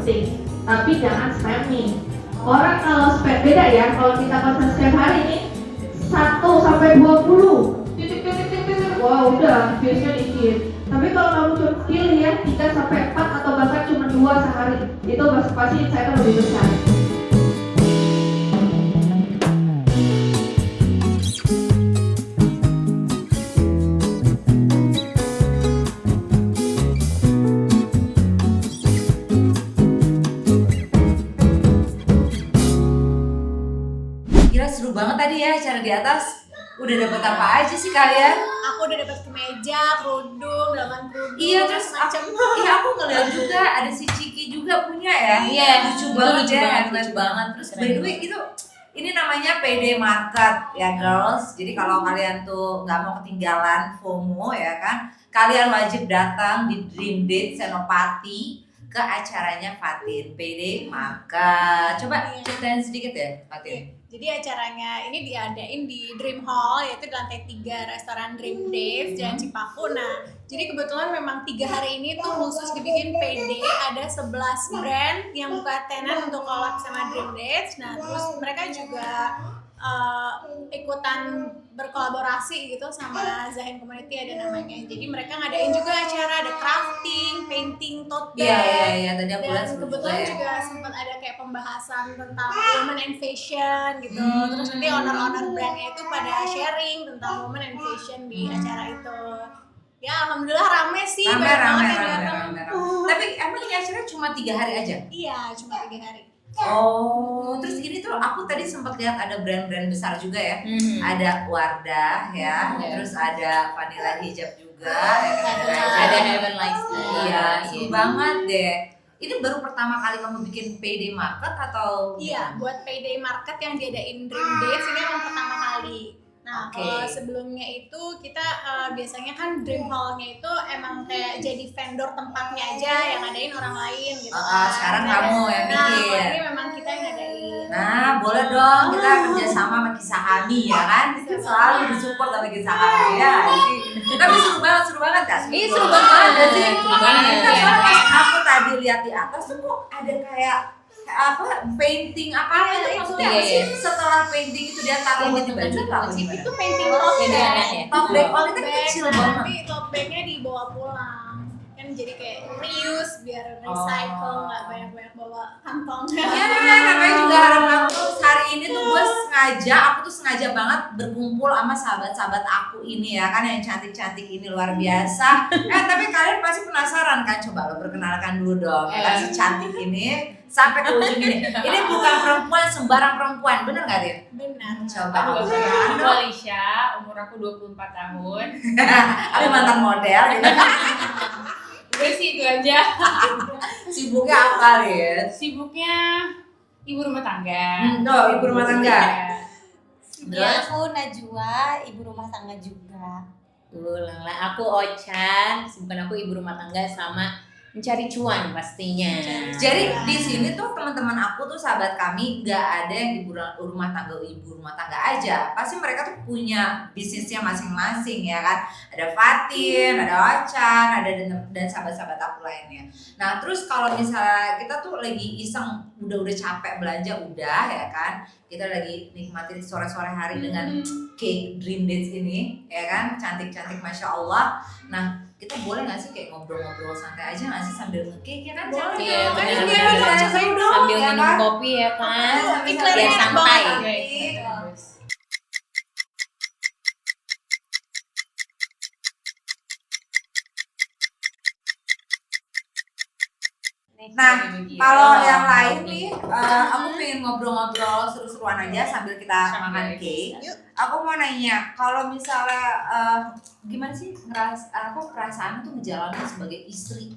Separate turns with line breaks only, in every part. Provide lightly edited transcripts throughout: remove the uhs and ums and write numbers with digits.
penting, tapi jangan spamming. Orang kalau spam beda ya, kalau kita pesan setiap hari ini 1-20 titik, wah udah biasanya dikit. Tapi kalau kamu cuma pilih ya 3-4 atau bahkan cuma 2 sehari, itu pasti saya akan lebih besar.
Seru banget tadi ya acara di atas. Udah dapat apa aja sih kalian?
Aku udah dapat kemeja, kerudung, dalaman kerudung.
Iya, terus aku ngeliat juga ada si Ciki juga punya ya.
Iya,
lucu banget ya,
lucu
banget. Terus by the way itu ini namanya PD Market ya girls. Jadi kalau kalian tuh nggak mau ketinggalan FOMO ya kan, kalian wajib datang di Dream Date Senopati ke acaranya Fatin PD Market. Coba ceritain sedikit ya Fatin.
Jadi acaranya ini diadain di Dream Hall, yaitu di lantai 3 restoran Dream Days Jalan Cipaku. Nah, jadi kebetulan memang 3 hari ini tuh khusus dibikin PD, ada 11 brand yang buka tenan untuk collab sama Dream Days. Nah, terus mereka juga ikutan berkolaborasi gitu sama Zahin Community ada namanya. Jadi mereka ngadain juga acara, ada crafting, painting, tote bag.
Iya, tadi aku lihat
Dan kebetulan juga sempat ada kayak pembahasan tentang women and fashion gitu. Terus nanti owner-owner brandnya itu pada sharing tentang women and fashion di acara itu. Ya alhamdulillah rame sih, banyak banget yang datang.
Tapi emang ini acaranya cuma 3 hari aja?
Iya, cuma 3 hari.
Oh, terus ini tuh aku tadi sempat lihat ada brand-brand besar juga ya. Ada Wardah ya, terus ada Vanilla Hijab juga,
ada Heaven Lights.
Iya, seru banget deh. Ini baru pertama kali kamu bikin PD Market atau?
Iya, buat PD Market yang diadain Dream Days ini emang pertama kali. Nah, kalau sebelumnya itu kita biasanya kan Dream Hall-nya itu emang kayak jadi vendor tempatnya aja yang ngadain orang lain gitu.
Sekarang kamu yang bikin.
Nah, ini memang kita yang ngadain.
Nah, boleh dong kita kerjasama sama Kisah Hami ya kan? Selalu disupport sama Kisah Hami ya. Tapi seru banget kan?
Iya, seru banget sih.
Pas aku tadi lihat di atas tuh kok ada kayak painting apa itu maksudnya apa sih? Setelah painting itu dia taruh di baju apa gimana?
Itu painting tote bag.
Tote bag, oh itu kecil banget.
Nanti tote bagnya dibawa pulang. Kan jadi kayak reuse biar recycle, nggak banyak-banyak bawa kantong.
Ya, namanya juga harap hari ini tuh aku tuh sengaja banget berkumpul sama sahabat-sahabat aku ini ya kan yang cantik-cantik ini luar biasa. Tapi kalian pasti penasaran kan, coba lo perkenalkan dulu dong ya kan si cantik ini sampai ke ujung ini. Ini bukan perempuan sembarang perempuan, bener nggak Din?
Benar.
Coba
Aku Alicia, umur aku 24 tahun.
Aku mantan model gitu.
Udah sih itu aja.
Sibuknya apa Lin?
Sibuknya ibu rumah tangga.
Ibu rumah tangga.
Ya, aku Najwa, ibu rumah tangga juga.
Aku Ochan, sibukan aku ibu rumah tangga sama mencari cuan pastinya.
Jadi di sini tuh teman-teman aku tuh sahabat kami nggak ada yang ibu rumah tangga aja. Pasti mereka tuh punya bisnisnya masing-masing ya kan. Ada Fatin, ada Ochan, ada dan sahabat-sahabat aku lainnya. Nah terus kalau misalnya kita tuh lagi iseng udah capek belanja udah ya kan. Kita lagi nikmatin sore-sore hari dengan cake Dream Dates ini ya kan, cantik-cantik masya Allah. Nah kita boleh nggak sih kayak ngobrol-ngobrol santai aja nggak sih sambil nge-cake ya kan?
Iya,
benar.
Sambil minum kopi ya kan, biar santai.
Nah, kalau yang lain nih, aku pengen ngobrol-ngobrol seru-seruan aja sambil kita makan cake. Aku mau nanya, kalau misalnya gimana sih perasaan tuh ngejalanin sebagai istri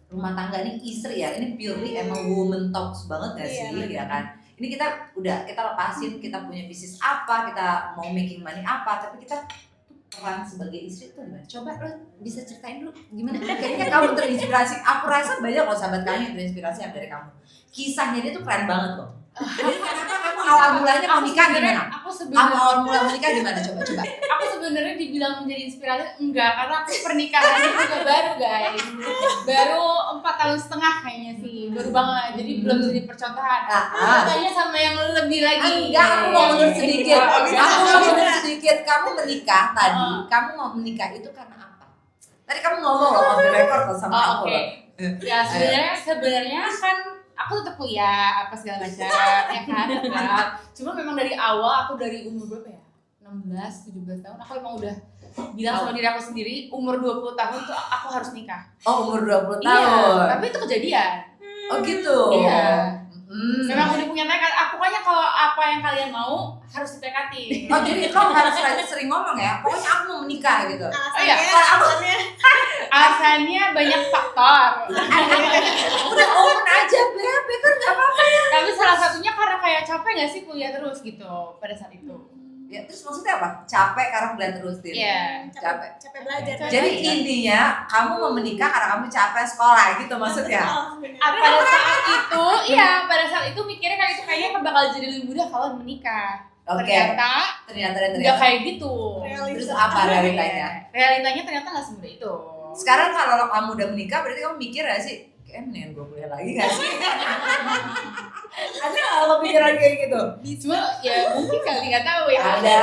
rumah tangga nih, istri ya, ini purely emang woman talks banget gak sih, ya kan? Ini kita lepasin, kita punya bisnis apa, kita mau making money apa, tapi kita peran sebagai istri itu gimana? Coba lo bisa ceritain dulu gimana? Kayaknya kamu terinspirasi. Aku rasa banyak loh sahabat kalian yang terinspirasi dari kamu. Kisahnya dia tuh keren banget loh. Jadi kenapa kamu awal mulanya menikah gimana? Awal mula menikah gimana? Coba.
Aku sebenarnya dibilang menjadi inspirasi enggak, karena aku pernikahannya juga baru guys. Baru 4,5 tahun kayaknya sih.
baru banget, jadi belum jadi percontohan. Tanya sama yang lebih lagi.
Enggak, aku mau mundur sedikit.
Oh,
Aku mau mundur sedikit. Kamu menikah tadi, kamu mau menikah itu karena apa? Tadi kamu ngomong loh off the record loh sama aku.
Oke. Ya sebenarnya kan aku tetap kuliah apa segala macam, ya kan. Tetap. Cuma memang dari awal aku dari umur berapa ya? 16, 17 tahun aku emang udah bilang sama diri aku sendiri umur 20 tahun tuh aku harus nikah.
Oh, umur 20 tahun.
Iya, tapi itu kejadian.
Oh gitu.
Iya. Memang udah punya tekad. Pokoknya kalau apa yang kalian mau harus ditekati.
Oh jadi kau harus sering ngomong ya. Pokoknya aku mau menikah gitu.
Iya. Alasannya banyak faktor.
Udah open aja beb, kan nggak apa-apa.
Tapi salah satunya karena kayak capek gak sih kuliah terus gitu pada saat itu.
Ya terus maksudnya apa? Capek karena kuliah terus Tin.
Iya.
Capek belajar.
Jadi intinya kamu mau menikah karena kamu capek sekolah gitu maksudnya.
Pada saat itu, pada saat itu mikirnya kayak itu kayaknya bakal jadi lebih mudah kalau menikah.
Oke.
Ternyata nggak
Ternyata.
kayak gitu.
Terus apa realitanya?
Realitanya ternyata nggak semudah itu.
Sekarang kalau kamu udah menikah berarti kamu mikir gak sih? Kayaknya mendingan gue kuliah lagi gak sih? Ada gak lo pikiran kayak gitu?
Cuma ya mungkin kali nggak tahu ya.
Ada.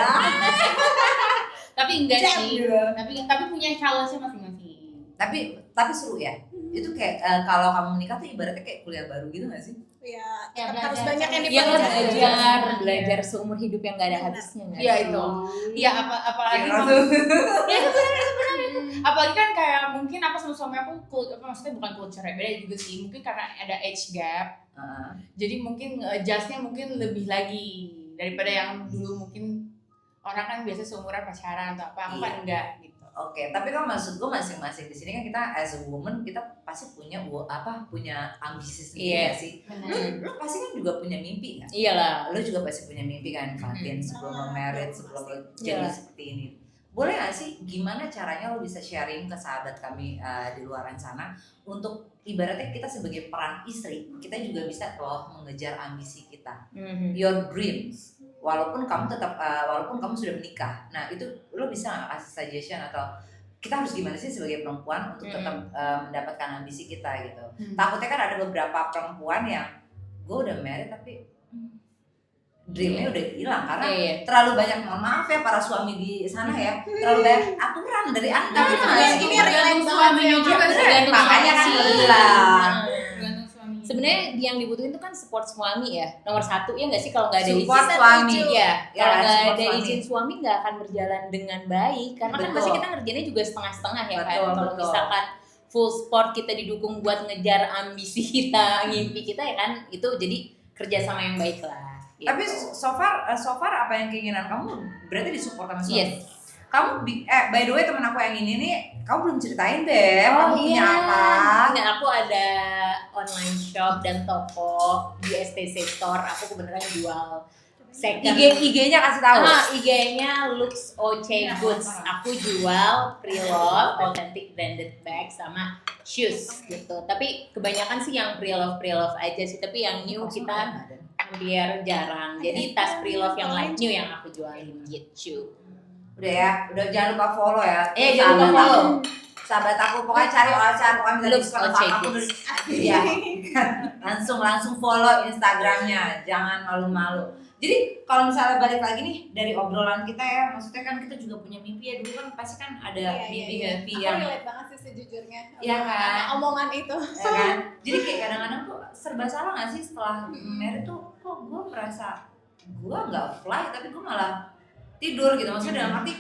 Tapi enggak
Cem
sih.
gitu.
Tapi punya challenge-nya masing-masing.
Tapi seru ya. Itu kayak kalau kamu menikah tuh ibaratnya kayak kuliah baru gitu gak sih?
Ya,
Ya,
tetap harus
belajar.
banyak yang
Iya
dipelajari.
belajar seumur hidup yang gak ada habisnya nggak
Iya
sih?
itu. Iya apalagi
Iya,
kamu. Ya itu benar itu. Apalagi kan kayak mungkin apa sama suami aku maksudnya bukan culture ya, beda juga sih. Mungkin karena ada age gap. Jadi mungkin adjustnya mungkin lebih lagi daripada yang dulu mungkin orang kan biasa seumuran pacaran atau apa. Aku kan enggak gitu.
Oke, tapi kan maksud gue masing-masing di sini kan kita as a woman kita pasti punya ambisi sendiri
Iya.
ya sih. Lu pasti kan juga punya mimpi kan?
Iyalah.
Lu juga pasti punya mimpi kan, Fatin, sebelum lo married, sebelum lo jadi
Iya.
seperti ini. Boleh gak sih gimana caranya lo bisa sharing ke sahabat kami di luaran sana untuk ibaratnya kita sebagai peran istri, kita juga bisa loh mengejar ambisi kita, your dreams. Walaupun kamu sudah menikah, nah itu lo bisa nggak kasih suggestion atau kita harus gimana sih sebagai perempuan untuk tetap mendapatkan ambisi kita gitu. Takutnya kan ada beberapa perempuan yang gue udah married tapi dreamnya udah hilang karena terlalu banyak, mohon maaf ya para suami di sana ya, terlalu banyak aturan dari anda.
ini relate
suaminya juga
tergantung
makanya kan
suami.
hilang.
Tergantung suami.
Sebenarnya yang dibutuhin itu kan support suami ya, nomor satu ya nggak sih, kalau nggak ada
Support
izin
suami.
ya,
Ya,
kalau nggak
support
ada
suami.
izin suami nggak akan berjalan dengan baik karena kan
Betul.
pasti kita ngerjainnya juga setengah-setengah ya kan.
Betul,
Kalau
betul.
misalkan full support kita didukung buat ngejar ambisi kita, mimpi kita ya kan, itu jadi kerjasama yang baik lah. Gitu.
Tapi so far apa yang keinginan kamu berarti disupport sama suami.
Yes.
Kamu by the way teman aku yang ini nih, kamu belum ceritain deh, kamu punya apa?
Nah, aku ada online shop dan toko di STC Store. Aku kebetulan jual second.
IG-nya kasih tahu.
IG-nya Looks OC Goods. Aku jual pre-love, authentic branded bag sama shoes gitu. Tapi kebanyakan sih yang pre-love aja sih. Tapi yang new kita hampir jarang. Jadi tas pre-love yang light new yang aku jualin gitu.
Udah ya, udah jangan lupa follow ya.
Jangan lupa
Sahabat
follow.
aku. Sahabat aku pokoknya cari Olcan, pokoknya bisa
Looks
diskon
OC
sama aku.
Goods.
Iya. langsung follow Instagramnya, jangan malu-malu. Jadi kalau misalnya balik lagi nih dari obrolan kita ya, maksudnya kan kita juga punya mimpi ya, dulu kan pasti kan ada mimpi-mimpi
Aku
yang
relate banget sih sejujurnya.
Iya kan?
Omongan itu.
ya kan? Jadi kayak kadang-kadang tuh serba salah gak sih setelah married tuh, kok gue merasa gue nggak fly tapi gue malah tidur gitu. Maksudnya dalam arti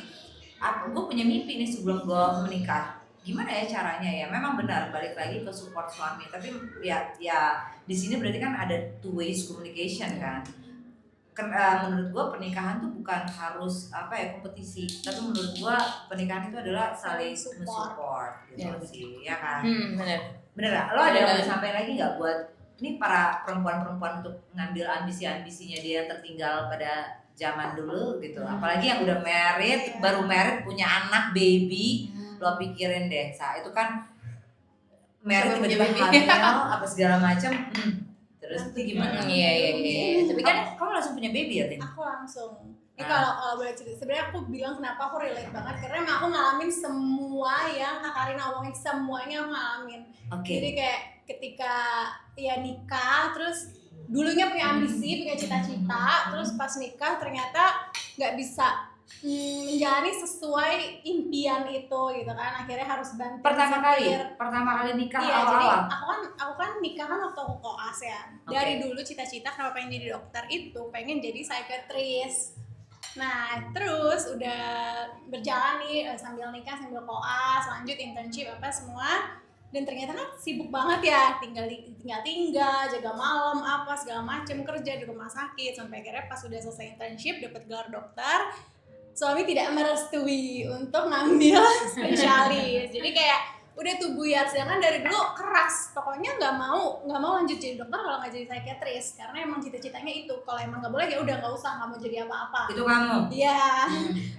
gue punya mimpi nih sebelum gue menikah, gimana ya caranya ya? Memang benar balik lagi ke support suami, tapi ya di sini berarti kan ada two ways communication kan. Menurut gue pernikahan tuh bukan harus kompetisi, tapi menurut gue pernikahan itu adalah saling support gitu sih, ya kan? Bener gak? Lo ada yang mau sampai lagi nggak buat ini para perempuan-perempuan untuk ngambil ambisi-ambisinya dia yang tertinggal pada zaman dulu gitu, apalagi yang udah married, baru married punya anak baby, lo pikirin deh, saat itu kan married tiba-tiba hamil apa segala macam, terus itu gimana?
Iya. Tapi kan
kamu langsung punya baby ya, Tin?
Aku langsung. Ini kalau boleh cerita, sebenarnya aku bilang kenapa aku relate banget karena emang aku ngalamin semua yang Kak Karina omongin, semuanya aku ngalamin. Jadi kayak ketika ya nikah, terus dulunya punya ambisi, punya cita-cita, terus pas nikah ternyata nggak bisa menjalani sesuai impian itu gitu kan, akhirnya harus banting
Pertama kali nikah
iya, jadi
awal-awal.
aku kan nikah kan waktu aku koas ya. Dari dulu cita-cita kenapa pengen jadi dokter itu pengen jadi psikiatris. Nah terus udah berjalan nih sambil nikah sambil koas, lanjut internship apa semua, dan ternyata kan sibuk banget ya, tinggal jaga malam apa segala macem, kerja di rumah sakit, sampai akhirnya pas udah selesai internship dapat gelar dokter, suami tidak merestui untuk ngambil spesialis. Jadi kayak udah tuh buyar, sedangkan dari dulu keras pokoknya nggak mau lanjut jadi dokter kalau nggak jadi psikiatris, karena emang cita-citanya itu kalau emang nggak boleh ya udah nggak usah, nggak mau jadi apa-apa.
Itu kamu?
Iya.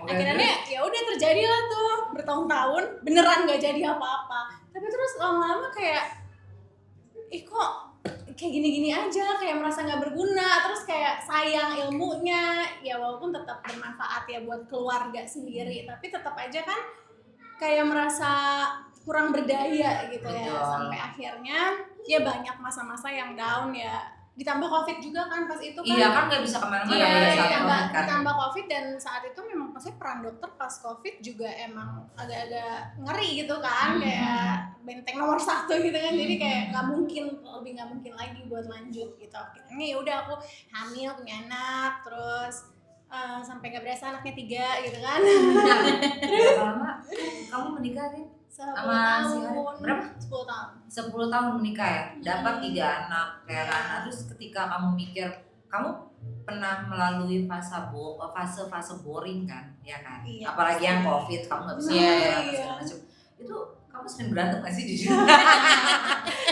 Akhirnya ya udah terjadilah tuh bertahun-tahun beneran nggak jadi apa-apa, tapi terus lama-lama kayak kok kayak gini-gini aja, kayak merasa nggak berguna, terus kayak sayang ilmunya ya, walaupun tetap bermanfaat ya buat keluarga sendiri, tapi tetap aja kan kayak merasa kurang berdaya gitu ya. Sampai akhirnya ya banyak masa-masa yang down ya, ditambah covid juga kan pas itu kan.
Iya kan nggak bisa kemana-mana pada saat covid kan.
Ditambah covid, dan saat itu memang pasti peran dokter pas covid juga emang agak-agak ngeri gitu kan, kayak benteng nomor 1 gitu kan. Jadi kayak nggak mungkin lagi buat lanjut gitu. Akhirnya ya udah aku hamil, punya anak, terus sampai nggak berasa anaknya 3 gitu kan.
Berapa lama kamu menikah sih?
10
Sama si
tahun.
Arif? Berapa?
10 tahun.
10 tahun menikah ya, dapat 3 anak kayak Rana. Terus ketika kamu mikir, kamu pernah melalui fase boring kan, ya kan?
Iya.
Apalagi yang covid, kamu nggak bisa
Iya,
apa
iya.
segala macam. Itu kamu sering berantem nggak sih jujur?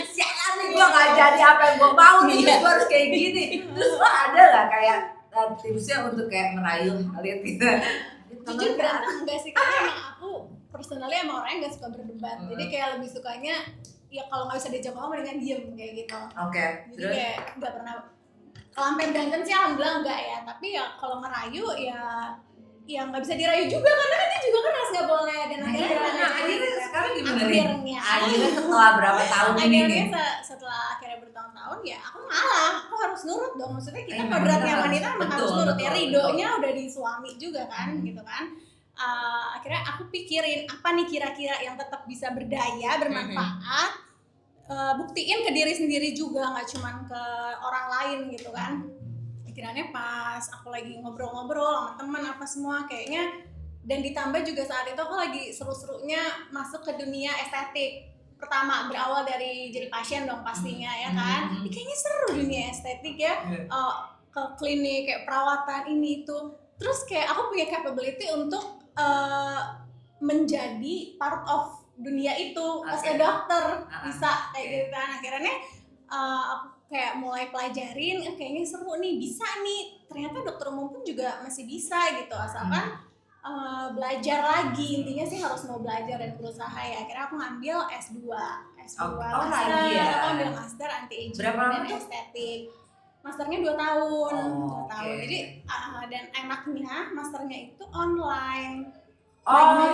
Sialan nih, gue nggak jadi apa yang gue mau nih, terus gue harus kayak gini. Terus lo ada nggak kayak tipsnya untuk kayak merayu kalian gitu?
Jujur berantem enggak sih, karena emang aku personally emang orangnya nggak suka berdebat. Jadi kayak lebih sukanya ya kalau nggak bisa diajak ngomong mendingan diem kayak gitu. Jadi
Terus?
kayak nggak pernah, kalau sampai berantem sih alhamdulillah enggak ya, tapi ya kalau ngerayu ya nggak bisa dirayu juga, karena kan dia juga keras nggak boleh, dan
Akhirnya sekarang gimana nih?
akhirnya
Setelah berapa tahun ini nih?
akhirnya setelah akhirnya bertahun-tahun ya aku ngalah, aku harus nurut dong, maksudnya kita
Emang
kodratnya
kita
wanita emang harus
betul,
nurut ya,
betul,
ridonya udah di suami juga kan gitu kan. Akhirnya aku pikirin apa nih kira-kira yang tetap bisa berdaya, bermanfaat, buktiin ke diri sendiri juga, nggak cuman ke orang lain gitu kan. Pikirannya pas aku lagi ngobrol-ngobrol sama teman apa semua kayaknya, dan ditambah juga saat itu aku lagi seru-serunya masuk ke dunia estetik. Pertama berawal dari jadi pasien dong pastinya ya kan. Ini kayaknya seru dunia estetik ya, ke klinik kayak perawatan ini itu. Terus kayak aku punya capability untuk menjadi part of dunia itu as a dokter, bisa kayak gitu kan. Akhirnya aku kayak mulai pelajarin, kayaknya seru nih, bisa nih, ternyata dokter umum pun juga masih bisa gitu, asalkan belajar lagi. Intinya sih harus mau belajar dan berusaha ya. Akhirnya aku ngambil S2 master,
lagi ya?
aku ambil master anti-aging dan estetik. Masternya 2 tahun, 2 tahun. Jadi dan enaknya masternya itu online.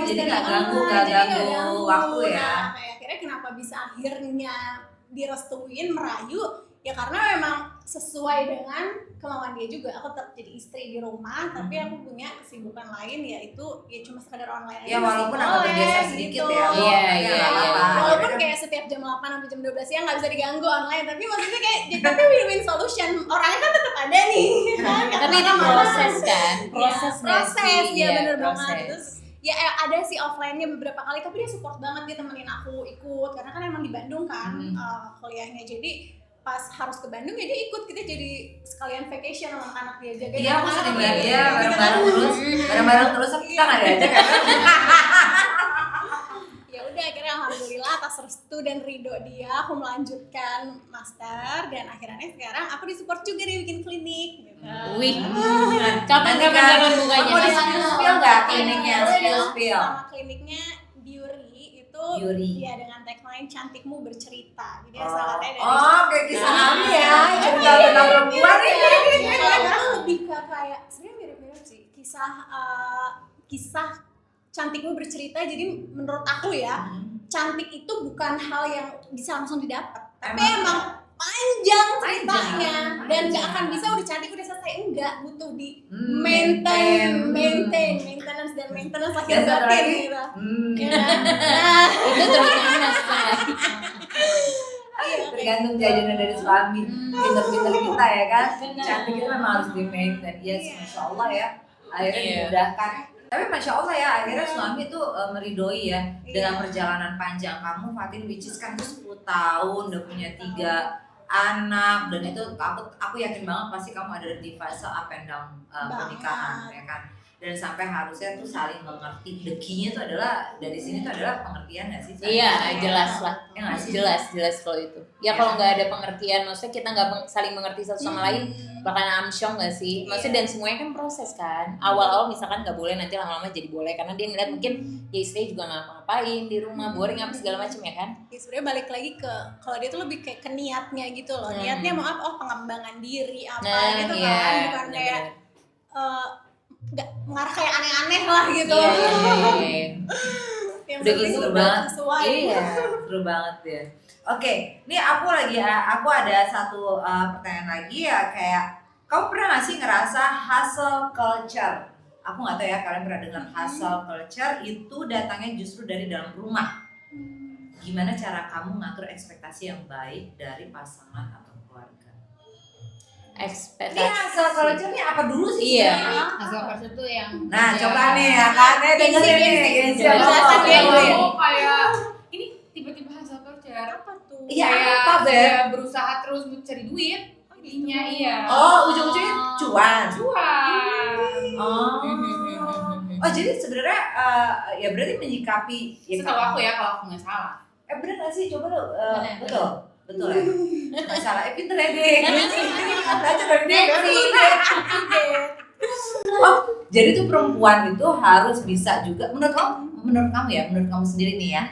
Jadi nggak ganggu waktu ya.
Nah, akhirnya kenapa bisa akhirnya direstuin merayu ya, karena memang sesuai dengan kemauan dia juga. Aku tetap jadi istri di rumah, tapi aku punya kesibukan lain, yaitu ya cuma sekedar online aja.
Ya walaupun agak bergeser sedikit
gitu.
ya.
Iya.
Walaupun kayak setiap jam 8 sampai jam 12 siang nggak bisa diganggu online, tapi maksudnya kayak tapi win-win solution. Orangnya kan tetap ada nih.
Tapi itu proses kan,
proses ya, bener banget.
proses.
Terus ya ada sih offline-nya beberapa kali, tapi dia support banget, dia temenin aku ikut, karena kan emang di Bandung kan kuliahnya. Jadi pas harus ke Bandung ya dia ikut, kita jadi sekalian vacation sama anak dia, jaga.
Iya, aku sering lihat dia bareng-bareng terus tapi kita nggak diajak kan.
Ya udah, akhirnya alhamdulillah atas restu dan ridho dia aku melanjutkan master, dan akhirnya sekarang aku disupport juga di bikin klinik gitu.
Wih, kapan jangan bukanya?
Mau di-spill nggak kliniknya? Spill.
Sama kliniknya Beauty itu ya dengan tagline cantikmu bercerita. Jadi asal katanya dari
Kayak kisah Ami ya, cerita tentang perempuan ini.
Kalau itu lebih ke kayak sebenarnya mirip-mirip sih, kisah cantikmu bercerita. Jadi menurut aku ya, cantik itu bukan hal yang bisa langsung didapat, tapi emang panjang ceritanya dan nggak akan bisa udah cantik udah selesai, enggak, butuh di maintenance dan maintenance lahir batin gitu. Ya kan? Nah,
Itu terutama setelah
Tergantung jajanan dari suami, pinter-pinter kita ya kan. Cantik itu memang harus di maintain. Yes, masya Allah ya. Akhirnya dimudahkan. Tapi masya Allah ya, akhirnya suami tuh meridoi ya dengan perjalanan panjang kamu, Fatin, which is kan tuh 10 tahun, udah punya 3 anak, dan itu aku yakin banget pasti kamu ada di fase up and down pernikahan ya kan. Dan sampai harusnya tuh saling mengerti. The key-nya tuh adalah dari sini tuh adalah pengertian nggak sih?
Iya, jelas lah.
Ya nggak sih?
Jelas kalau itu. Ya kalau nggak ada pengertian, maksudnya kita nggak saling mengerti satu sama lain, bahkan amsyong nggak sih? Maksudnya dan semuanya kan proses kan. Awal-awal misalkan nggak boleh, nanti lama-lama jadi boleh karena dia ngeliat mungkin ya istrinya juga nggak ngapain di rumah, boring apa segala macam ya kan.
ya sebenarnya balik lagi ke kalau dia tuh lebih kayak ke niatnya gitu loh. Niatnya mau apa? Oh, pengembangan diri apa gitu
iya,
kan, bukan kayak nggak mengarah kayak aneh-aneh lah gitu.
Iya.
Yang
Udah
penting
gitu
udah
banget.
sesuai.
Iya, seru banget ya. Oke, ini aku ada satu pertanyaan lagi ya, kayak kamu pernah nggak sih ngerasa hustle culture? Aku nggak tahu ya kalian pernah dengar hustle culture itu datangnya justru dari dalam rumah. Gimana cara kamu ngatur ekspektasi yang baik dari pasangan atau keluarga?
Ekspektasi.
Ini hustle culture ini apa dulu sih?
Iya.
sebenarnya?
Hasil kerja tuh yang
Nah, coba nih ya kan, dengerin nih, gengsi
Jelasin,
apa?
jelasin.
kayak ini tiba-tiba hasil kerja.
Apa tuh?
Iya,
Kayak
apa Beb?
dia berusaha terus mencari duit. Intinya iya.
Oh, ujung-ujungnya cuan.
Cuan.
Oh, jadi sebenarnya ya berarti menyikapi ya,
Setahu aku ya kalau aku nggak salah.
bener gak sih? Coba lo,
Bener.
betul ya? Gak salah, pinter ya deh. Belajar dari dia. Oh, jadi tuh perempuan itu harus bisa juga, menurut kamu sendiri nih ya,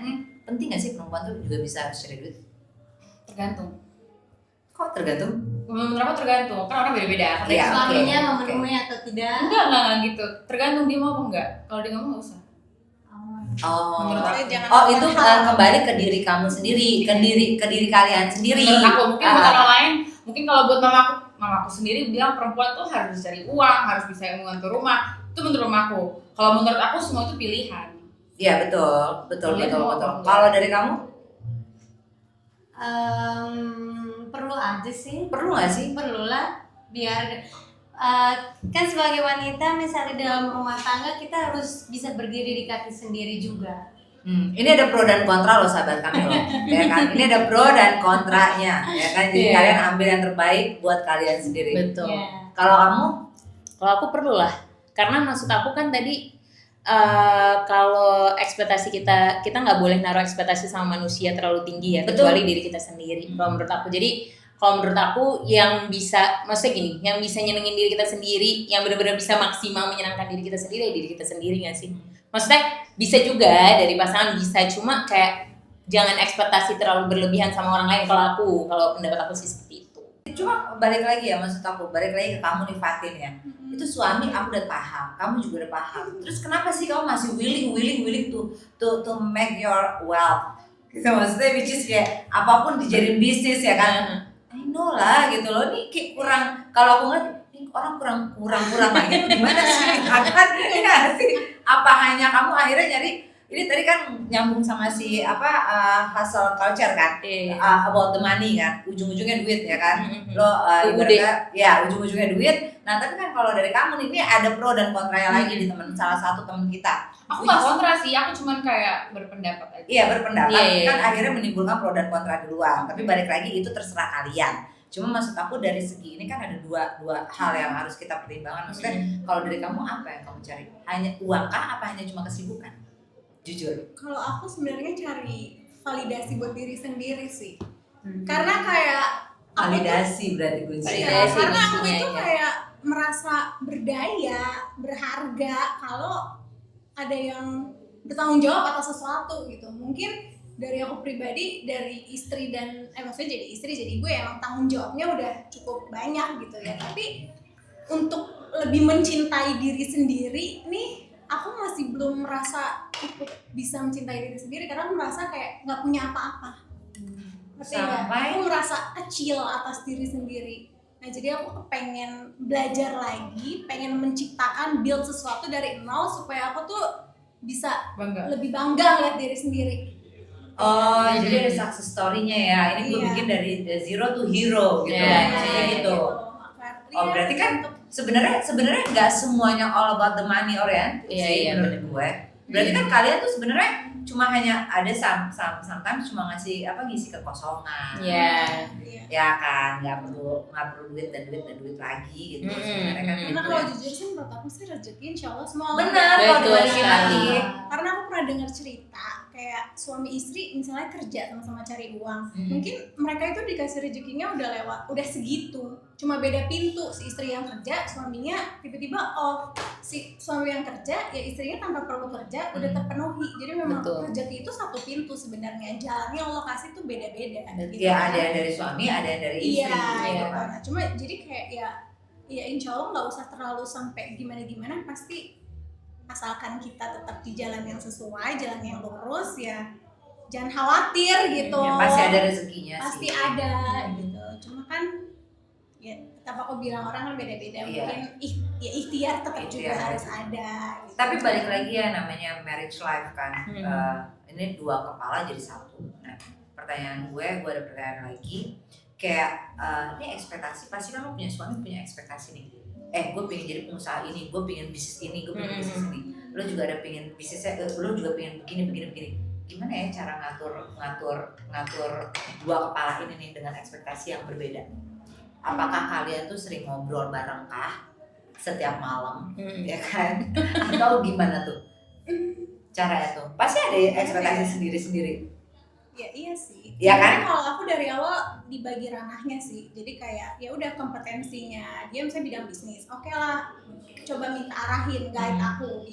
penting gak sih perempuan tuh juga bisa harus cari duit?
Tergantung.
Kok tergantung?
Menurut aku tergantung. Kan orang beda-beda.
Iya,
Suaminya
oke.
memenuhi atau tidak?
Enggak gitu. Tergantung dia mau apa enggak. Kalau dia nggak mau nggak usah.
Oh,
Menurut aku.
Jangan
itu kembali ke diri kamu sendiri, ke diri kalian sendiri.
Menurut aku mungkin buat orang lain, mungkin kalau buat mamaku sendiri bilang perempuan tuh harus cari uang, harus bisa mengatur rumah. Itu menurut mamaku. Kalau menurut aku semua itu pilihan.
Iya, betul.
Iya, mau apa enggak.
Kalau dari kamu
Perlu aja sih.
perlu nggak sih?
Perlu lah, biar kan sebagai wanita misalnya dalam rumah tangga kita harus bisa berdiri di kaki sendiri juga.
Ini ada pro dan kontra loh sahabat kami loh, ya kan? Ini ada pro dan kontranya, ya kan? Jadi
Iya.
kalian ambil yang terbaik buat kalian sendiri.
Betul.
Ya.
Kalau kamu,
Kalau aku perlu lah, karena maksud aku kan tadi kalau ekspektasi kita nggak boleh naruh ekspektasi sama manusia terlalu tinggi ya,
Betul.
kecuali diri kita sendiri. Kalau menurut aku, jadi kalau menurut aku yang bisa, maksudnya gini, yang bisa nyenengin diri kita sendiri, yang benar-benar bisa maksimal menyenangkan diri kita sendiri, ya diri kita sendiri nggak sih? Maksudnya bisa juga dari pasangan bisa, cuma kayak jangan ekspektasi terlalu berlebihan sama orang lain. Kalau pendapat aku sih seperti itu.
cuma balik lagi ya, maksud aku balik lagi ke kamu nih Fatin ya. Itu suami aku udah paham, kamu juga udah paham. Terus kenapa sih kamu masih willing to make your wealth? Gitu maksudnya, which is kayak apapun dijadiin bisnis ya kan? I know lah gitu loh, nih kayak kurang, kalau aku ngeliat ini orang kurang lagi gimana sih? Kan ini nggak sih? Apa hanya kamu akhirnya nyari, ini tadi kan nyambung sama si hustle culture kan, about the money kan, ujung-ujungnya duit ya kan, lo ibaratnya ya ujung-ujungnya duit. Nah tapi kan kalau dari kamu nih, ini ada pro dan kontranya lagi di salah satu teman kita.
Aku nggak kontra sih, aku cuman kayak berpendapat aja.
Iya berpendapat,
Iya.
kan akhirnya menimbulkan pro dan kontra di luar. Tapi balik lagi itu terserah kalian. Cuma maksud aku dari segi ini kan ada dua hal yang harus kita pertimbangkan. Maksudnya kalau dari kamu apa yang kamu cari? Hanya uang kah? Apa hanya cuma kesibukan? Jujur.
Kalau aku sebenarnya cari validasi buat diri sendiri sih. Karena kayak aku tuh-
Validasi berarti kunci.
Iya,
Validasi
karena aku
kuncinya,
itu
ya.
kayak merasa berdaya, berharga kalau ada yang bertanggung jawab atas sesuatu gitu. Mungkin dari aku pribadi, dari istri dan maksudnya jadi istri jadi gue emang tanggung jawabnya udah cukup banyak gitu ya. Tapi untuk lebih mencintai diri sendiri nih, aku masih belum merasa cukup bisa mencintai diri sendiri karena aku merasa kayak nggak punya apa-apa. Ngerti nggak?
Sampai?
Aku merasa kecil atas diri sendiri. Nah jadi aku pengen belajar lagi, pengen menciptakan build sesuatu dari nol supaya aku tuh bisa
Bangga.
lebih bangga lihat diri sendiri.
Oh, jadi ada success story-nya ya. Ini gue
Iya.
bikin dari zero to hero gitu.
Iya,
Maksudnya gitu. Oh,
Iya,
berarti kan
untuk-
sebenarnya nggak semuanya all about the money oriented
Iya,
sih
iya,
menurut gue. Berarti kan kalian tuh sebenarnya cuma hanya ada sometimes cuma ngisi kekosongan.
Iya.
Iya.
Ya kan, nggak perlu duit dan duit lagi gitu. Sebenarnya kan
Karena
gitu
kalau
ya.
jujur sih menurut aku sih rezeki insya Allah semua
Benar kalau
Betul
dibalikin lagi.
sekali.
Karena aku pernah dengar cerita kayak suami istri misalnya kerja sama-sama cari uang, mungkin mereka itu dikasih rezekinya udah lewat, udah segitu, cuma beda pintu. Si istri yang kerja, suaminya tiba-tiba off. Si suami yang kerja, ya istrinya tanpa perlu kerja udah terpenuhi. Jadi memang
Betul.
rezeki itu satu pintu sebenarnya, jalannya Allah kasih tuh beda-beda. Gitu.
Ya ada yang dari suami, ada yang dari istri
Iya,
gitu
gitu.
kan.
Nah, cuma jadi kayak ya insya Allah nggak usah terlalu sampai gimana-gimana, pasti asalkan kita tetap di jalan yang sesuai, jalan yang lurus ya, jangan khawatir gitu.
Ya, pasti ada rezekinya
Pasti
sih.
ada gitu. Cuma kan ya tetap aku bilang orang kan beda-beda,
Iya.
mungkin ya ikhtiar tetap juga
Ikhtiar.
harus ada. Gitu.
Tapi balik lagi ya namanya marriage life kan.
Hmm.
Ini dua kepala jadi satu. Nah, pertanyaan gue ada pertanyaan lagi. Kayak ini ekspektasi, pasti kan lo punya suami punya ekspektasi nih. Gue pengen jadi pengusaha ini, gue pengen bisnis ini, gue pengen bisnis ini. Lo juga ada pengen bisnisnya, lo juga pengen begini. Gimana ya cara ngatur dua kepala ini nih dengan ekspektasi yang berbeda? Apakah kalian tuh sering ngobrol bareng kah setiap malam, ya kan? Atau gimana tuh caranya tuh? Pasti ada ekspektasi sendiri-sendiri.
Ya iya sih.
Iya kan?
Sebenarnya kalau aku dari awal dibagi ranahnya sih. Jadi kayak ya udah kompetensinya dia misalnya bidang bisnis. Oke lah, coba minta arahin guide aku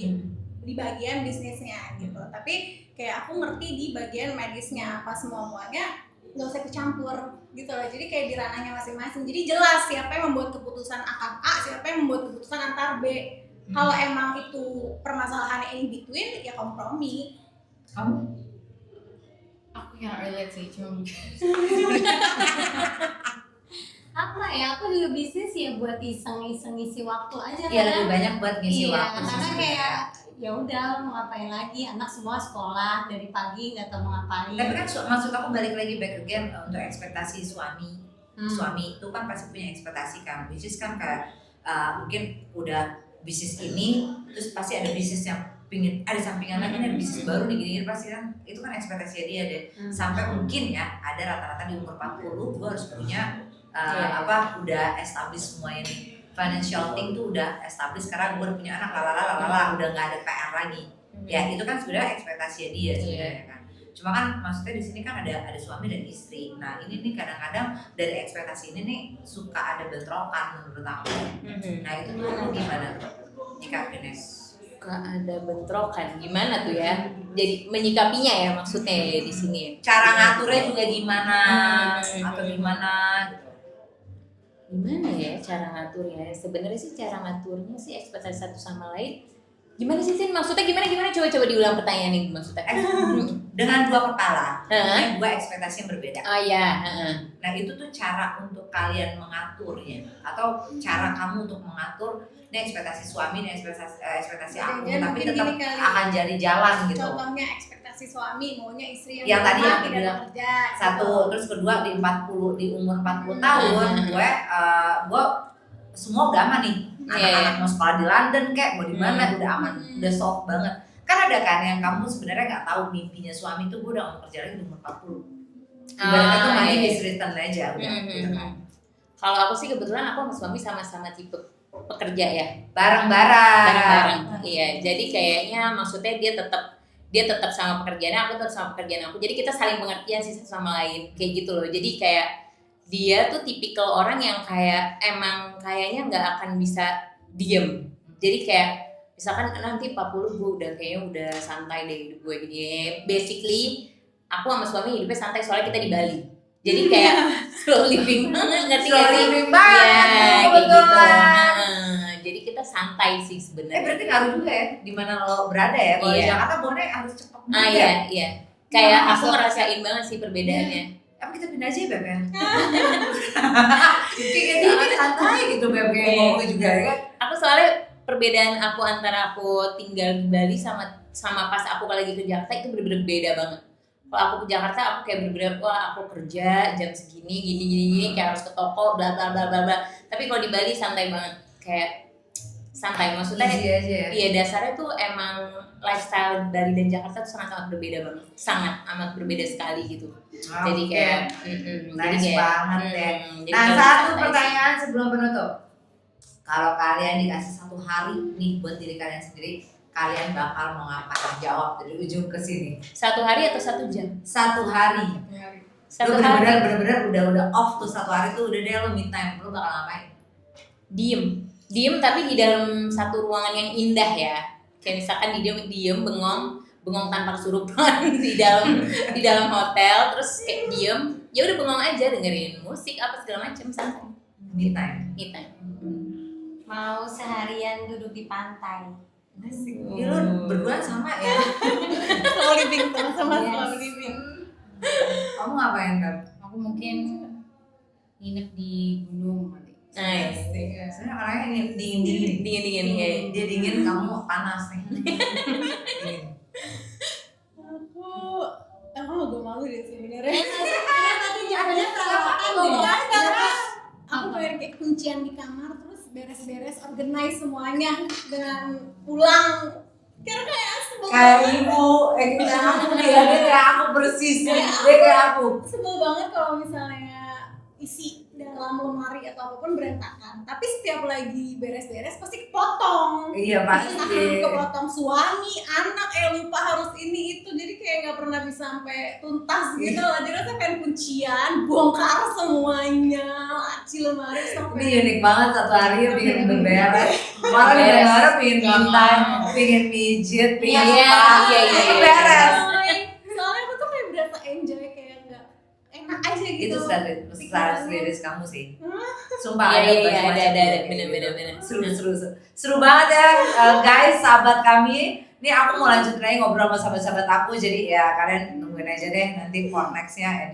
di bagian bisnisnya gitu. Tapi kayak aku ngerti di bagian medisnya apa semuanya nggak usah kecampur gitu loh. Jadi kayak di ranahnya masing-masing. Jadi jelas siapa yang membuat keputusan akan A, siapa yang membuat keputusan antar B. Kalau emang itu permasalahannya in between ya kompromi.
Kamu?
Aku yang relate sih, cuma
Apa ya, aku juga bisnis ya buat iseng-iseng ngisi waktu aja.
Iya, lebih banyak buat ngisi
Iya,
waktu sih
karena
sebenarnya.
kayak ya udah mau ngapain lagi, anak semua sekolah dari pagi nggak tahu mau ngapain.
Tapi kan maksud aku balik lagi back again untuk ekspektasi suami.
Hmm.
Suami itu kan pasti punya ekspektasi kan, which is kan kayak mungkin udah bisnis ini, terus pasti ada bisnis yang pingin ada sampingan lagi, ada bisnis baru nih gini-gini, pasti kan itu kan ekspektasi dia deh. Sampai mungkin ya ada rata-rata di umur 40 gue harus punya udah establish semuanya nih, financial thing tuh udah establish karena gue udah punya anak lalala udah nggak ada PR lagi. Ya itu kan sebenarnya ekspektasi dia sebenarnya kan. Cuma kan maksudnya di sini kan ada suami dan istri. Nah ini nih kadang-kadang dari ekspektasi ini nih suka ada bentrokan menurut aku. Nah itu tuh gimana jika Ines?
Suka ada bentrokan, gimana tuh ya? Jadi menyikapinya ya maksudnya ya di sini.
Cara ngaturnya juga gimana? Atau gimana?
Gimana ya cara ngaturnya? Sebenarnya sih cara ngaturnya sih ekspektasi satu sama lain. Gimana sih Sin? Maksudnya gimana? Coba diulang pertanyaan nih maksudnya.
Dengan dua kepala,
Heeh.
dua ekspektasi yang berbeda.
Oh ya,
Nah itu tuh cara untuk kalian mengaturnya, atau cara kamu untuk mengatur ini ekspektasi suami, ini ekspektasi aku,
Jangan-jangan
tapi
mungkin
tetap
gini kali.
akan jadi jalan gitu.
Contohnya ekspektasi suami maunya istri yang
Yang tadi
rumah,
yang
tidak
dibilang,
bekerja.
Satu, terus kedua di umur 40 tahun, gue semua udah aman nih. Anak-anak mau sekolah di London kayak mau di mana udah aman, udah soft banget. Kan ada kan yang kamu sebenarnya nggak tahu mimpinya suami tuh gue udah mau kerja lagi di umur 40. Ibaratnya tuh money is written aja udah gitu kan.
Kalau aku sih kebetulan aku sama suami sama-sama tipe pekerja ya.
Bareng-bareng.
Iya, jadi kayaknya maksudnya dia tetap sama pekerjaannya, aku tetap sama pekerjaan aku. Jadi kita saling pengertian sih satu sama lain kayak gitu loh. Jadi kayak dia tuh tipikal orang yang kayak emang kayaknya nggak akan bisa diem. Jadi kayak misalkan nanti 40 gue kayaknya udah santai deh hidup gue gini. Basically aku sama suami hidupnya santai soalnya kita di Bali. Jadi kayak slow living banget, ngerti
Slow
gak sih?
living banget,
Ya, kayak gitu.
kebetulan.
Jadi jadi kita santai sih sebenarnya.
Berarti ngaruh juga ya di mana lo berada ya. Kalau di
Iya.
Jakarta bonek harus cepet banget.
Iya. Kayak
Nah,
aku ngerasain banget sih perbedaannya.
Apa kita pindah aja ya Beb ya? Kayak santai gitu Beb kayak ngomong juga ya kan.
Aku soalnya perbedaan aku antara aku tinggal di Bali sama pas aku lagi ke Jakarta itu bener-bener beda banget. Kalau aku ke Jakarta aku kayak bener-bener wah aku kerja jam segini gini kayak harus ke toko bla bla bla bla bla. Tapi kalau di Bali santai banget, kayak santai maksudnya.
Easy aja ya.
Iya dasarnya tuh emang lifestyle Bali dan Jakarta tuh sangat-sangat berbeda banget, sangat amat berbeda sekali gitu. Jadi kayak
nice banget ya.
jadi
Nah,
kayak
satu
santai
pertanyaan sebelum penutup. Kalau kalian dikasih 1 hari nih buat diri kalian sendiri, kalian bakal mau ngapain? Jawab dari ujung ke sini.
sih. 1 hari atau 1 jam?
1 hari.
Satu
Lu
hari
bener-bener udah off tuh 1 hari tuh udah deh lu me time. Lu bakal ngapain?
diem tapi di dalam satu ruangan yang indah ya. Kayak misalkan diem bengong tanpa kesurupan di dalam hotel, terus kayak diem ya udah bengong aja dengerin musik apa segala macam santai.
Me time.
Me time.
Mau seharian duduk di pantai.
Ya lu berdua sama ya.
Selalu living sama-sama
Yes.
selalu living.
Kamu ngapain kan?
Aku mungkin nginep di gunung nanti.
Nice.
Sebenarnya orangnya ini dingin.
Dingin ya.
Dia dingin, kamu panas nih. Dingin.
Aku agak malu deh sebenarnya.
Tapi jawabannya terlalu
Aku pengen kayak kuncian di kamar terus beres-beres, organize semuanya dengan pulang. Karena kayak sebel
Kayak
banget.
ibu, kayak aku dia kayak aku bersih sih. Dia kayak aku.
Sebel banget kalau misalnya isi dalam lemari atau apapun berantakan. Tapi setiap lagi beres-beres pasti kepotong.
Iya pasti.
Kepotong suami, anak, lupa harus ini itu. Jadi kayak nggak pernah bisa sampai tuntas gitu lah. Jadi saya pengen kuncian, bongkar semuanya, laci lemari
Ini
sampai.
unik banget 1 hari bikin beberes. Malah di
Beres.
negara pengen me time, pengen pijit, pengen
Iya,
spa,
iya.
beres.
Soalnya aku tuh kayak berasa enjoy kayak nggak enak aja gitu.
Itu stylist kamu sih. Sumpah
Iya,
macam-macam
ada
kayak
bener.
gitu. Seru banget ya guys, sahabat kami. Ini aku mau lanjutin lagi ngobrol sama sahabat-sahabat aku. Jadi ya kalian tungguin aja deh nanti for nextnya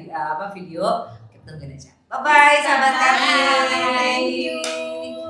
video kita tungguin aja. Bye bye sahabat kami.
Thank you.